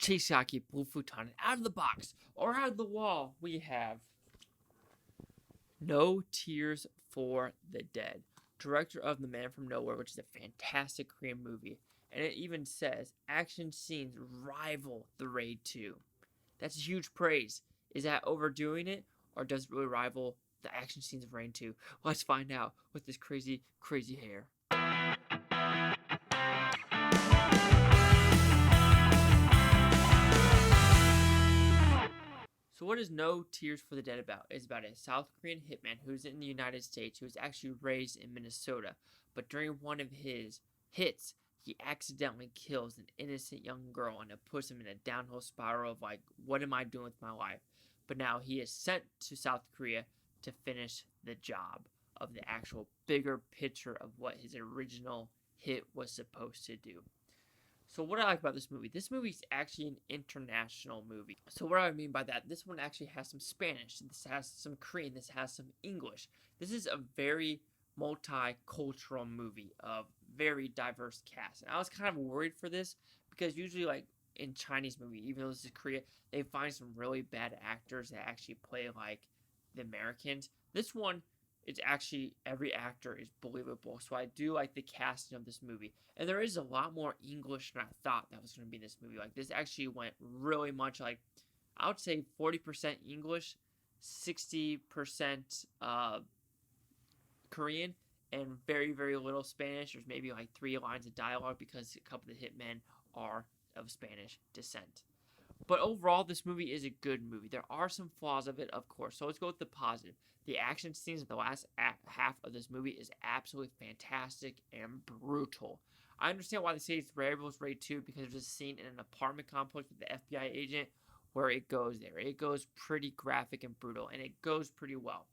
Chisaki Blue Futon. Out of the box or out of the wall, we have No Tears for the Dead. Director of The Man from Nowhere, which is a fantastic Korean movie. And it even says action scenes rival The Raid 2. That's huge praise. Is that overdoing it, or does it really rival the action scenes of Raid 2? Let's find out with this crazy, crazy hair. So what is No Tears for the Dead about? It's about a South Korean hitman who's in the United States who was actually raised in Minnesota, but during one of his hits, he accidentally kills an innocent young girl and it puts him in a downhill spiral of like, what am I doing with my life? But now he is sent to South Korea to finish the job of the actual bigger picture of what his original hit was supposed to do. So what I like about this movie is actually an international movie. So what I mean by that, this one actually has some Spanish, this has some Korean, this has some English. This is a very multicultural movie of very diverse cast. And I was kind of worried for this because usually like in Chinese movie, even though this is Korea, they find some really bad actors that actually play like the Americans. This one, it's actually every actor is believable. So I do like the casting of this movie. And there is a lot more English than I thought that was going to be in this movie. Like this actually went really much like I would say 40% English, 60% Korean, and very, very little Spanish. There's maybe like 3 lines of dialogue because a couple of the hitmen are of Spanish descent. But overall, this movie is a good movie. There are some flaws of it, of course. So let's go with the positive. The action scenes in the last half of this movie is absolutely fantastic and brutal. I understand why they say it's Raribles Raid 2 because there's a scene in an apartment complex with the FBI agent where it goes there. It goes pretty graphic and brutal, and it goes pretty well.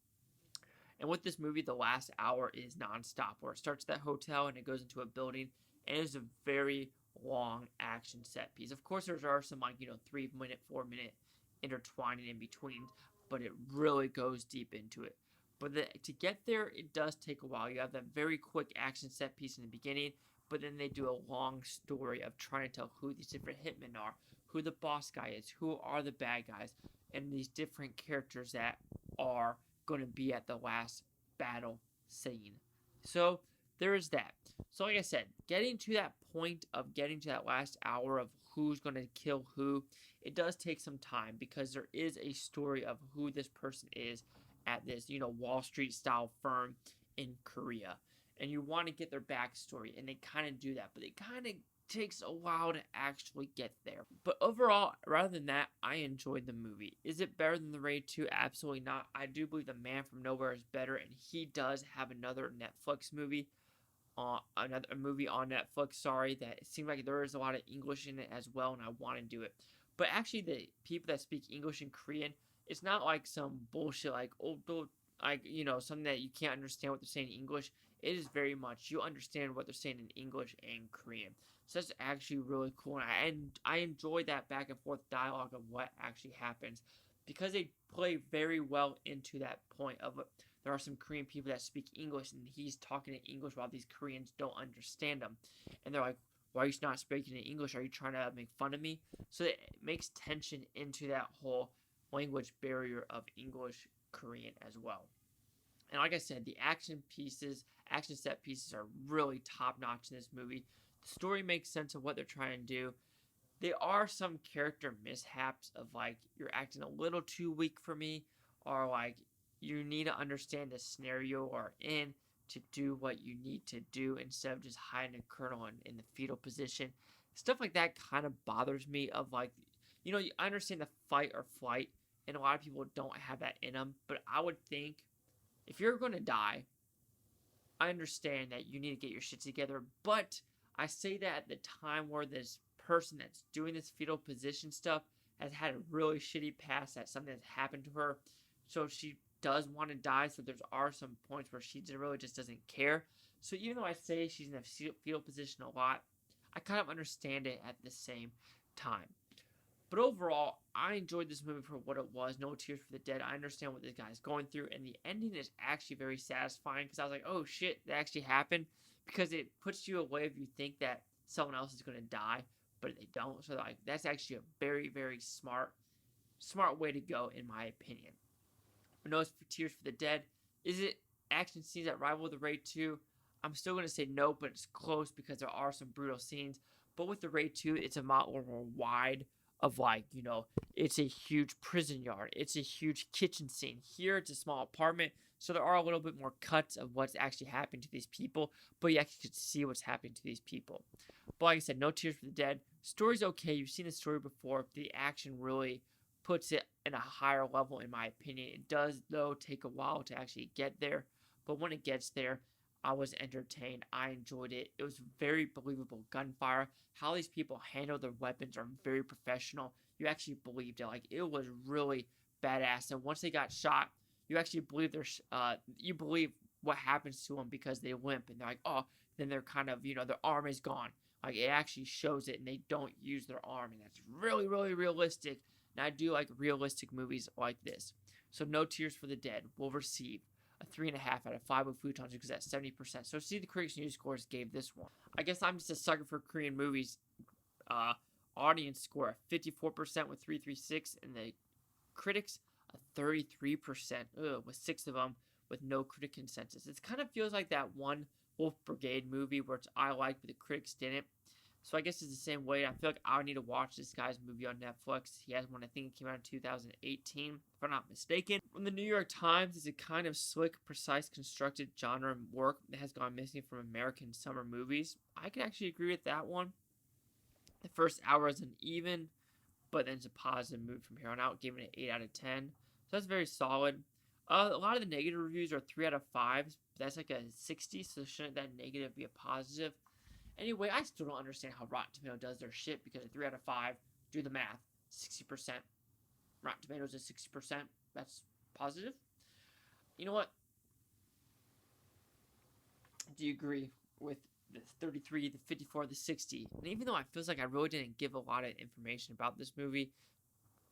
And with this movie, the last hour is nonstop, where it starts at that hotel and it goes into a building, and it is a very long action set piece. Of course, there are some 3-minute, 4-minute intertwining in between, but it really goes deep into it. But to get there, it does take a while. You have that very quick action set piece in the beginning, but then they do a long story of trying to tell who these different hitmen are, who the boss guy is, who are the bad guys, and these different characters that are going to be at the last battle scene. So there is that. So like I said, getting to that point of getting to that last hour of who's going to kill who, it does take some time because there is a story of who this person is at this, Wall Street style firm in Korea. And you want to get their backstory, and they kind of do that, but it kind of takes a while to actually get there. But overall, rather than that, I enjoyed the movie. Is it better than The Raid 2? Absolutely not. I do believe The Man from Nowhere is better, and he does have another Netflix movie. Another movie on Netflix, sorry, that it seemed like there is a lot of English in it as well, and I want to do it. But actually, the people that speak English and Korean, it's not like some bullshit like, something that you can't understand what they're saying in English. It is very much, you understand what they're saying in English and Korean. So that's actually really cool, and I enjoy that back and forth dialogue of what actually happens because they play very well into that point of there are some Korean people that speak English and he's talking in English while these Koreans don't understand him. And they're like, why are you not speaking in English? Are you trying to make fun of me? So it makes tension into that whole language barrier of English, Korean as well. And like I said, the action set pieces are really top notch in this movie. The story makes sense of what they're trying to do. There are some character mishaps of like, you're acting a little too weak for me, or like, you need to understand the scenario you are in to do what you need to do instead of just hiding a kernel in the fetal position. Stuff like that kind of bothers me of like, I understand the fight or flight, and a lot of people don't have that in them, but I would think if you're going to die, I understand that you need to get your shit together, but I say that at the time where this person that's doing this fetal position stuff has had a really shitty past, that something has happened to her, so she does want to die. So there are some points where she really just doesn't care. So even though I say she's in a fetal position a lot, I kind of understand it at the same time. But overall, I enjoyed this movie for what it was. No Tears for the Dead. I understand what this guy's going through, and the ending is actually very satisfying because I was like, oh shit, that actually happened, because it puts you away if you think that someone else is going to die. but they don't. So like that's actually a very, very smart way to go, in my opinion. No Tears for the Dead. Is it action scenes that rival the Raid 2? I'm still going to say no, but it's close because there are some brutal scenes. But with the Raid 2, it's a lot more wide of like, it's a huge prison yard. It's a huge kitchen scene. Here, it's a small apartment. So there are a little bit more cuts of what's actually happening to these people. But you actually could see what's happening to these people. But like I said, No Tears for the Dead. Story's okay. You've seen the story before. The action really puts it in a higher level, in my opinion. It does, though, take a while to actually get there. But when it gets there, I was entertained. I enjoyed it. It was very believable gunfire. How these people handle their weapons are very professional. You actually believed it. Like, it was really badass. And once they got shot, you actually believe you believe what happens to them because they limp. And they're like, oh, then they're kind of, their arm is gone. Like, it actually shows it, and they don't use their arm. And that's really, really realistic. And I do like realistic movies like this. So No Tears for the Dead will receive a 3.5 out of 5 with Futon because that's 70%. So see, the Critics' News scores gave this one. I guess I'm just a sucker for Korean movies. Audience score of 54% with 336, and the critics a 33%. With 6 of them with no critic consensus. It kind of feels like that one Wolf Brigade movie where I liked but the critics didn't. So I guess it's the same way. I feel like I need to watch this guy's movie on Netflix. He has one, I think it came out in 2018, if I'm not mistaken. From the New York Times, it's a kind of slick, precise, constructed genre work that has gone missing from American summer movies. I can actually agree with that one. The first hour is uneven, but then it's a positive move from here on out, giving it an 8 out of 10. So that's very solid. A lot of the negative reviews are 3 out of 5. That's like a 60, so shouldn't that negative be a positive? Anyway, I still don't understand how Rotten Tomatoes does their shit because at 3 out of 5, do the math, 60%. Rotten Tomatoes is 60%. That's positive. You know what? Do you agree with the 33, the 54, the 60? And even though it feels like I really didn't give a lot of information about this movie,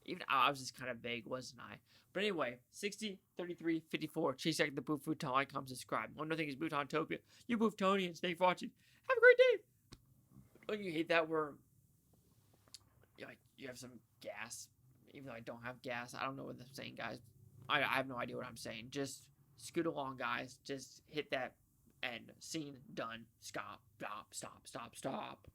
even I was just kind of vague, wasn't I? But anyway, 60, 33, 54. Chase out the Boof Futon. Like, comment, subscribe. One more thing is Bootontopia. You Booftonians, thanks for watching. Have a great day. Don't you hate that where you have some gas, even though I don't have gas? I don't know what I'm saying, guys. I have no idea what I'm saying. Just scoot along, guys. Just hit that end. Scene done. Stop. Stop. Stop. Stop. Stop.